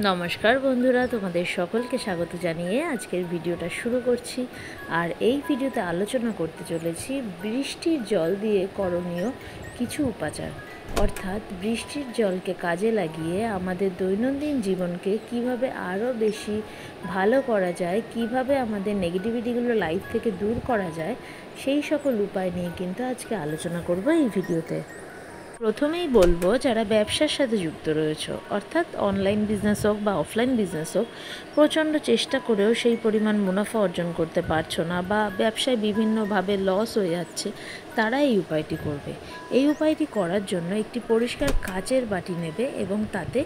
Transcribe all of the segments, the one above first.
নমস্কার বন্ধুরা, তোমাদের সকলকে স্বাগত জানিয়ে আজকের ভিডিওটা শুরু করছি। আর এই ভিডিওতে আলোচনা করতে চলেছি বৃষ্টির জল দিয়ে করণীয় কিছু উপাচার, অর্থাৎ বৃষ্টির জলকে কাজে লাগিয়ে আমাদের দৈনন্দিন জীবনকে কিভাবে আরও বেশি ভালো করা যায়, কিভাবে আমাদের নেগেটিভিটিগুলো লাইফ থেকে দূর করা যায়, সেই সকল উপায় নিয়ে কিন্তু আজকে আলোচনা করব এই ভিডিওতে। প্রথমেই বলবো, যারা ব্যবসার সাথে যুক্ত রয়েছে, অর্থাৎ অনলাইন বিজনেস হোক বা অফলাইন বিজনেস হোক, প্রচণ্ড চেষ্টা করেও সেই পরিমাণ মুনাফা অর্জন করতে পারছো না বা ব্যবসায় বিভিন্নভাবে লস হয়ে যাচ্ছে, তারা এই উপায়টি করবে। এই উপায়টি করার জন্য একটি পরিষ্কার কাচের বাটি নেবে এবং তাতে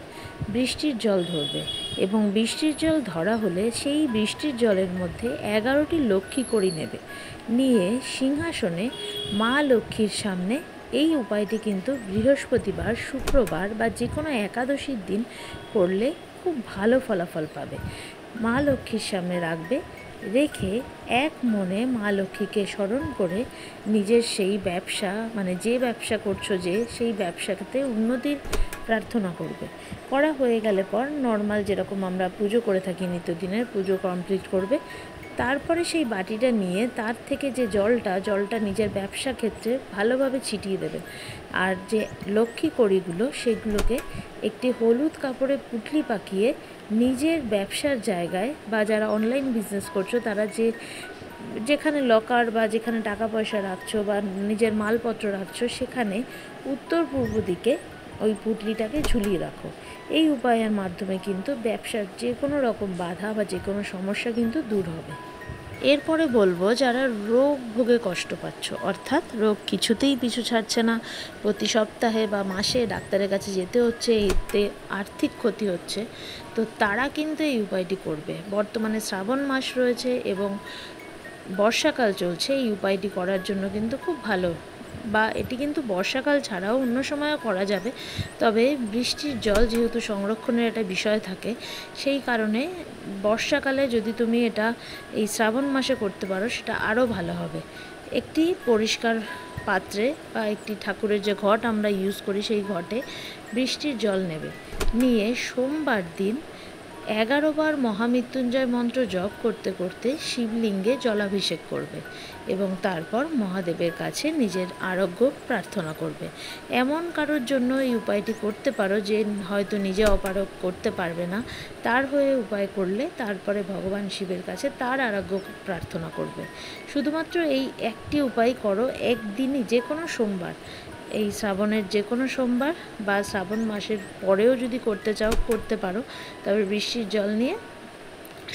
বৃষ্টির জল ধরবে এবং বৃষ্টির জল ধরা হলে সেই বৃষ্টির জলের মধ্যে 11টি লক্ষ্মী কড়ি নেবে, নিয়ে সিংহাসনে মা লক্ষ্মীর সামনে এই উপায়টি কিন্তু বৃহস্পতিবার, শুক্রবার বা যে কোনো একাদশীর দিন করলে খুব ভালো ফলাফল পাবে। মা লক্ষ্মীর সামনে রাখবে, রেখে এক মনে মা লক্ষ্মীকে স্মরণ করে নিজের সেই ব্যবসা, মানে যে ব্যবসা করছো সেই ব্যবসাতে উন্নতির প্রার্থনা করবে। করা হয়ে গেলে পর নর্মাল যেরকম আমরা পুজো করে থাকি, নিত্যদিনের পুজো কমপ্লিট করবে। তারপরে সেই বাটিটা নিয়ে তার থেকে যে জলটা নিজের ব্যবসা ক্ষেত্রে ভালোভাবে ছিটিয়ে দেবেন। আর যে লক্ষ্মী কড়িগুলো, সেগুলোকে একটি হলুদ কাপড়ে পুঁটলি পাকিয়ে নিজের ব্যবসার জায়গায় বা যারা অনলাইন বিজনেস করছো তারা যেখানে লকার বা যেখানে টাকা পয়সা রাখছো বা নিজের মালপত্র রাখছো, সেখানে উত্তর পূর্ব দিকে ওই পুঁটলিটাকে ঝুলিয়ে রাখো। এই উপায়ের মাধ্যমে কিন্তু ব্যবসার যে কোনো রকম বাধা বা যে কোনো সমস্যা কিন্তু দূর হবে। এরপরে বলবো, যারা রোগ ভোগে কষ্ট পাচ্ছ, অর্থাৎ রোগ কিছুতেই পিছু ছাড়ছে না, প্রতি সপ্তাহে বা মাসে ডাক্তারের কাছে যেতে হচ্ছে, এতে আর্থিক ক্ষতি হচ্ছে, তো তারা কিন্তু এই উপায়টি করবে। বর্তমানে শ্রাবণ মাস রয়েছে এবং বর্ষাকাল চলছে, এই উপায়টি করার জন্য কিন্তু খুব ভালো, বা এটি কিন্তু বর্ষাকাল ছাড়াও অন্য সময়ও করা যাবে। তবে বৃষ্টির জল যেহেতু সংরক্ষণের একটা বিষয় থাকে, সেই কারণে বর্ষাকালে যদি তুমি এটা এই শ্রাবণ মাসে করতে পারো সেটা আরও ভালো হবে। একটি পরিষ্কার পাত্রে বা একটি ঠাকুরের যে ঘট আমরা ইউজ করি, সেই ঘটে বৃষ্টির জল নেবে, নিয়ে সোমবার দিন 11 বার মহামৃত্যুঞ্জয় মন্ত্র জপ করতে করতে শিবলিঙ্গে জলাভিষেক করবে এবং তারপর মহাদেবের কাছে নিজের আরোগ্য প্রার্থনা করবে। এমন কারোর জন্য এই উপায়টি করতে পারো যে হয়তো নিজে অপারগ করতে পারবে না, তার হয়ে উপায় করলে তারপরে ভগবান শিবের কাছে তার আরোগ্য প্রার্থনা করবে। শুধুমাত্র এই একটি উপায় করো, একদিনই, যে কোনো সোমবার, এই শ্রাবণের যে কোনো সোমবার বা শ্রাবণ মাসের পরেও যদি করতে চাও করতে পারো। তবে বৃষ্টির জল নিয়ে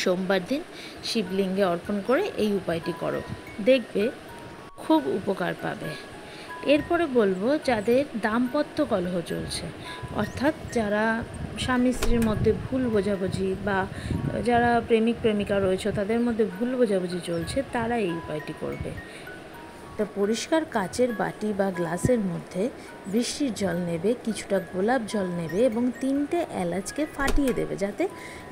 সোমবার দিন শিবলিঙ্গে অর্পণ করে এই উপায়টি করো, দেখবে খুব উপকার পাবে। এরপরে বলবো, যাদের দাম্পত্য কলহ চলছে, অর্থাৎ যারা স্বামী স্ত্রীর মধ্যে ভুল বোঝাবুঝি বা যারা প্রেমিক প্রেমিকা রয়েছে তাদের মধ্যে ভুল বোঝাবুঝি চলছে, তারা এই উপায়টি করবে। একটা পরিষ্কার কাচের বাটি বা গ্লাসের মধ্যে বৃষ্টির জল নেবে, কিছুটা গোলাপ জল নেবে এবং 3টে এলাচকে ফাটিয়ে দেবে, যাতে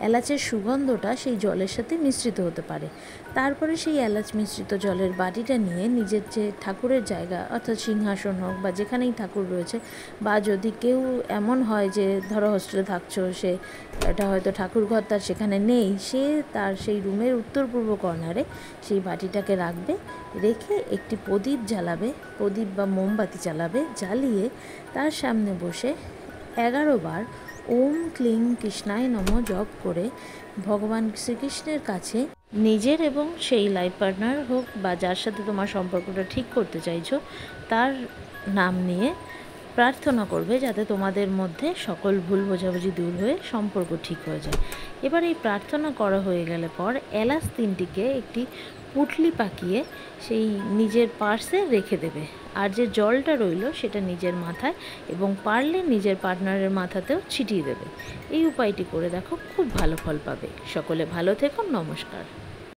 এলাচের সুগন্ধটা সেই জলের সাথে মিশ্রিত হতে পারে। তারপরে সেই এলাচ মিশ্রিত জলের বাটিটা নিয়ে নিজের যে ঠাকুরের জায়গা, অর্থাৎ সিংহাসন হোক বা যেখানেই ঠাকুর রয়েছে, বা যদি কেউ এমন হয় যে ধরো হোস্টেলে থাকছো, সে এটা হয়তো ঠাকুর ঘর তার সেখানে নেই, সে তার সেই রুমের উত্তর পূর্ব কর্নারে সেই বাটিটাকে রাখবে, রেখে একটি প্রদীপ জ্বালাবে, প্রদীপ বা মোমবাতি জ্বালাবে, জ্বালিয়ে তার সামনে বসে 11 বার ওম ক্লিং কৃষ্ণায় নমঃ জপ করে ভগবান শ্রীকৃষ্ণের কাছে নিজের এবং সেই লাইফ পার্টনার হোক বা যার সাথে তোমার সম্পর্কটা ঠিক করতে চাইছো তার নাম নিয়ে প্রার্থনা করবে, যাতে তোমাদের মধ্যে সকল ভুল বোঝাবুঝি দূর হয়ে সম্পর্ক ঠিক হয়ে যায়। এবার এই প্রার্থনা করা হয়ে গেলে পর এলাচ 3টিকে একটি পুঁটলি পাকিয়ে সেই নিজের পার্সে রেখে দেবে, আর যে জলটা রইল সেটা নিজের মাথায় এবং পারলে নিজের পার্টনারের মাথাতেও ছিটিয়ে দেবে। এই উপায়টি করে দেখো, খুব ভালো ফল পাবে। সকলে ভালো থেকো, নমস্কার।